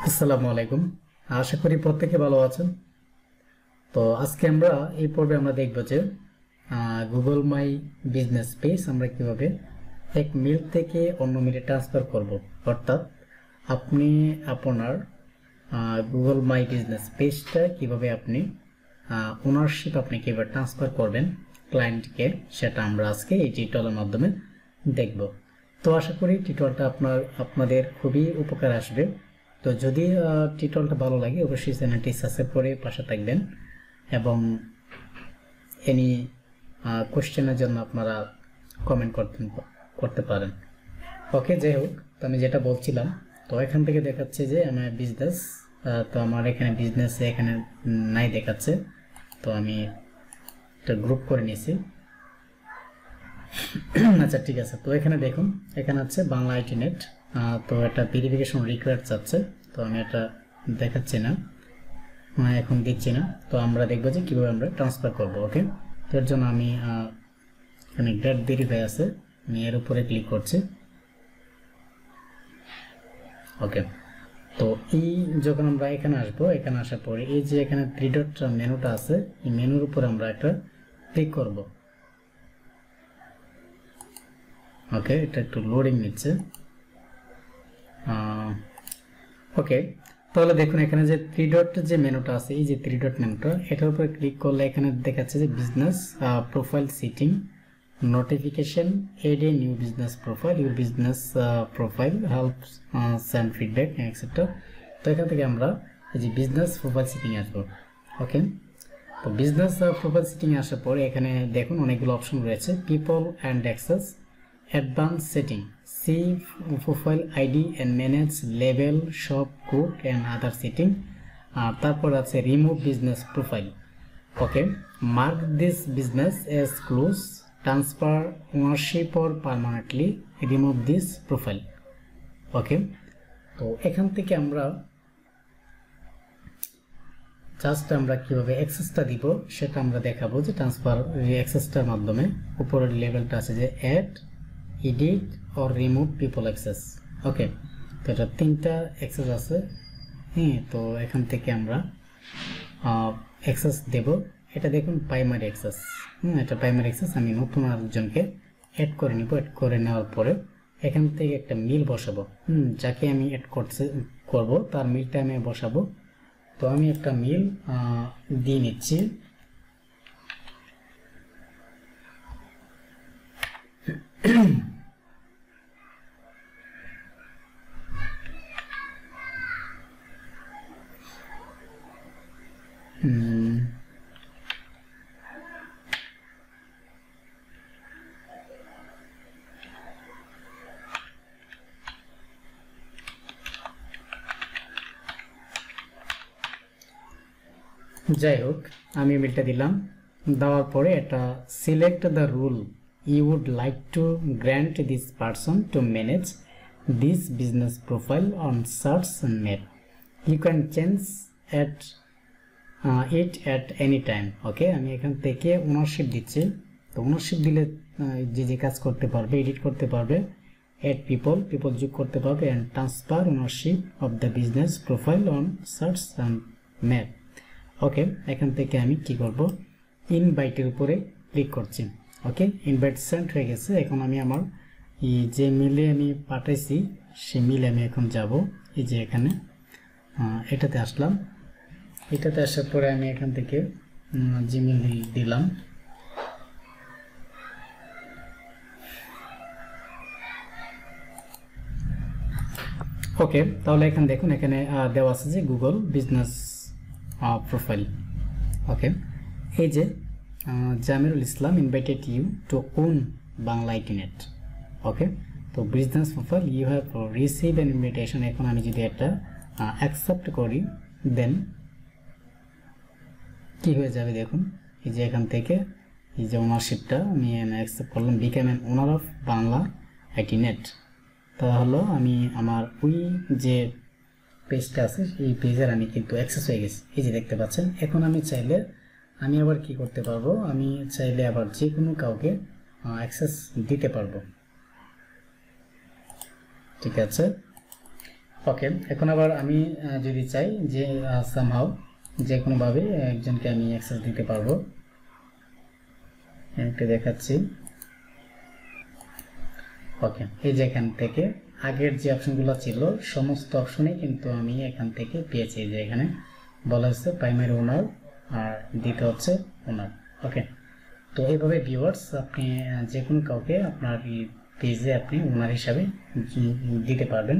আসসালামু আলাইকুম। আশা করি প্রত্যেকে ভালো আছেন। তো আজকে আমরা এই পর্বে আমরা দেখব যে গুগল মাই বিজনেস পেজ আমরা কিভাবে এক মেল থেকে অন্য মেলে ট্রান্সফার করব। অর্থাৎ আপনি আপনার গুগল মাই বিজনেস পেজটা কিভাবে আপনি ওনারশিপ আপনি কিভাবে ট্রান্সফার করবেন ক্লায়েন্টকে, সেটা আমরা আজকে এই টিউটোরিয়ালের মাধ্যমে দেখব। তো আশা করি টিউটোরিয়ালটা আপনাদের খুবই উপকার আসবে। তো যদি টিউটোরিয়ালটা ভালো লাগে অবশ্যই চ্যানেলটি সাবস্ক্রাইব করে পাশে থাকবেন এবং এনি কোশ্চেনের জন্য আপনারা কমেন্ট করতে পারেন। ওকে, যাই হোক, তো আমি যেটা বলছিলাম, তো এখান থেকে দেখাচ্ছে যে আমার বিজনেস, তো আমার এখানে বিজনেস এখানে নাই দেখাচ্ছে। তো আমি একটা গ্রুপ করে নিয়েছি। আচ্ছা, ঠিক আছে। তো এখানে দেখুন, এখানে আছে বাংলা আইটি নেট। তো এটা ভেরিফিকেশন রিকোয়ার্ড চাচ্ছে, তো আমি এটা দেখাচ্ছি না, এখন দিচ্ছি না। তো আমরা দেখবো যে কীভাবে আমরা ট্রান্সফার করব। ওকে, তো এর জন্য আমি এখানে গেট ভেরিফাই আছে, আমি এর উপরে ক্লিক করছি। ওকে, তো এই যখন আমরা এখানে আসবো, এখানে আসার পরে এই যে এখানে 3 ডট মেনুটা আছে, এই মেনুর উপরে আমরা একটা ক্লিক করব। ওকে, এটা একটু লোডিং নিচ্ছে। ওকে, তাহলে দেখুন এখানে যে 3 ডট যে মেনুটা আছে, এই যে 3 ডট মেনুটা, এটার উপরে ক্লিক করলে এখানে দেখাচ্ছে যে business profile setting, notification, add a new business profile, your business profile help send feedback extra. তো এখান থেকে আমরা এই যে বিজনেস প্রোফাইল সেটিং আসবো। ওকে, তো বিজনেস প্রোফাইল সেটিং আসার পরে এখানে দেখুন অনেকগুলো অপশন রয়েছে, people and access, advance setting, see profile ID and manage level, shop code and other setting. আর তারপর আছে remove business profile. Okay, mark this business as close, transfer ownership or permanently, remove this profile. Okay, তো এখান থেকে আমরা just আমরা কীভাবে অ্যাক্সেসটা দিব সেটা আমরা দেখাবো, যে ট্রান্সফার অ্যাক্সেসটার মাধ্যমে উপরের লেভেলটা আছে যে add, edit or remove people access. Okay, তো এটা 3টা অ্যাক্সেস আছে। হ্যাঁ, তো এখান থেকে আমরা অ্যাক্সেস দেব। এটা দেখুন প্রাইমারি অ্যাক্সেস। এটা প্রাইমারি অ্যাক্সেস। আমি নতুন আরেকজনকে অ্যাড করে নিব। অ্যাড করে নেওয়ার পরে এখান থেকে একটা মিল বসাবো। যাকে আমি অ্যাড করব তার মিলটা আমি বসাবো। তো আমি একটা মিল দিয়ে নিচ্ছি। যাই হোক, আমি মিলটা দিলাম। দেওয়ার পরে এটা select the rule you would like to grant this person to manage this business profile on search net, you can change it at any time. Okay, আমি এখান থেকে ওনারশিপ দিচ্ছি। তো ওনারশিপ দিলে যে যে কাজ করতে পারবে, এডিট করতে পারবে, অ্যাড পিপল যোগ করতে পারবে, and transfer ownership of the business profile on search map. Okay, এখান থেকে আমি কি করব, ইনভাইটের উপরে ক্লিক করছি। ওকে, ইনভাইট সেন্ড হয়ে গেছে। এখন আমি আমার যে মিলে আমি পাঠাইছি সেই মিলে আমি এখন যাব। এই যে এখানে এটাতে আসলাম। এটাতে আসার পরে আমি এখান থেকে জিমেল দিলাম। ওকে, তাহলে এখানে দেখুন এখানে দেওয়া আছে যে গুগল বিজনেস প্রোফাইল। ওকে, এই যে Jamirul Islam invited you to own Bangla IT net. Okay, তো business profile you have receive an invitation. এখন আমি যদি এটা অ্যাকসেপ্ট করি দেন কি হয়ে যাবে দেখুন, এই যে এখান থেকে এই যে ওনারশিপটা আমি অ্যাকসেপ্ট করলাম, become an owner of Bangla IT net. তাহলে আমি আমার ওই যে পেজটা আছে এই পেজের আমি কিন্তু অ্যাক্সেস হয়ে গেছি, এই যে দেখতে পাচ্ছেন। এখন আমি চাইলে আমি আবার কি করতে পারবো, আমি চাইলে আবার যে কোনো কাউকে অ্যাক্সেস দিতে পারবো। ঠিক আছে, ওকে, এখন আবার আমি যদি চাই যে সামহাউ যে কোনোভাবে একজনকে আমি অ্যাক্সেস দিতে পারবো, একটু দেখাচ্ছি। ওকে, এই যে এখান থেকে আগের যে অপশনগুলো ছিল সমস্ত অপশনই কিন্তু আমি এখান থেকে পেয়েছি। যে এখানে বলা হচ্ছে প্রাইমারি ওনার আর দ্বিতীয় হচ্ছে ওনার। ওকে, তো এইভাবে ভিউয়ার্স আপনি যে কোনো কাউকে আপনার পেজে আপনি ওনার হিসাবে দিতে পারবেন।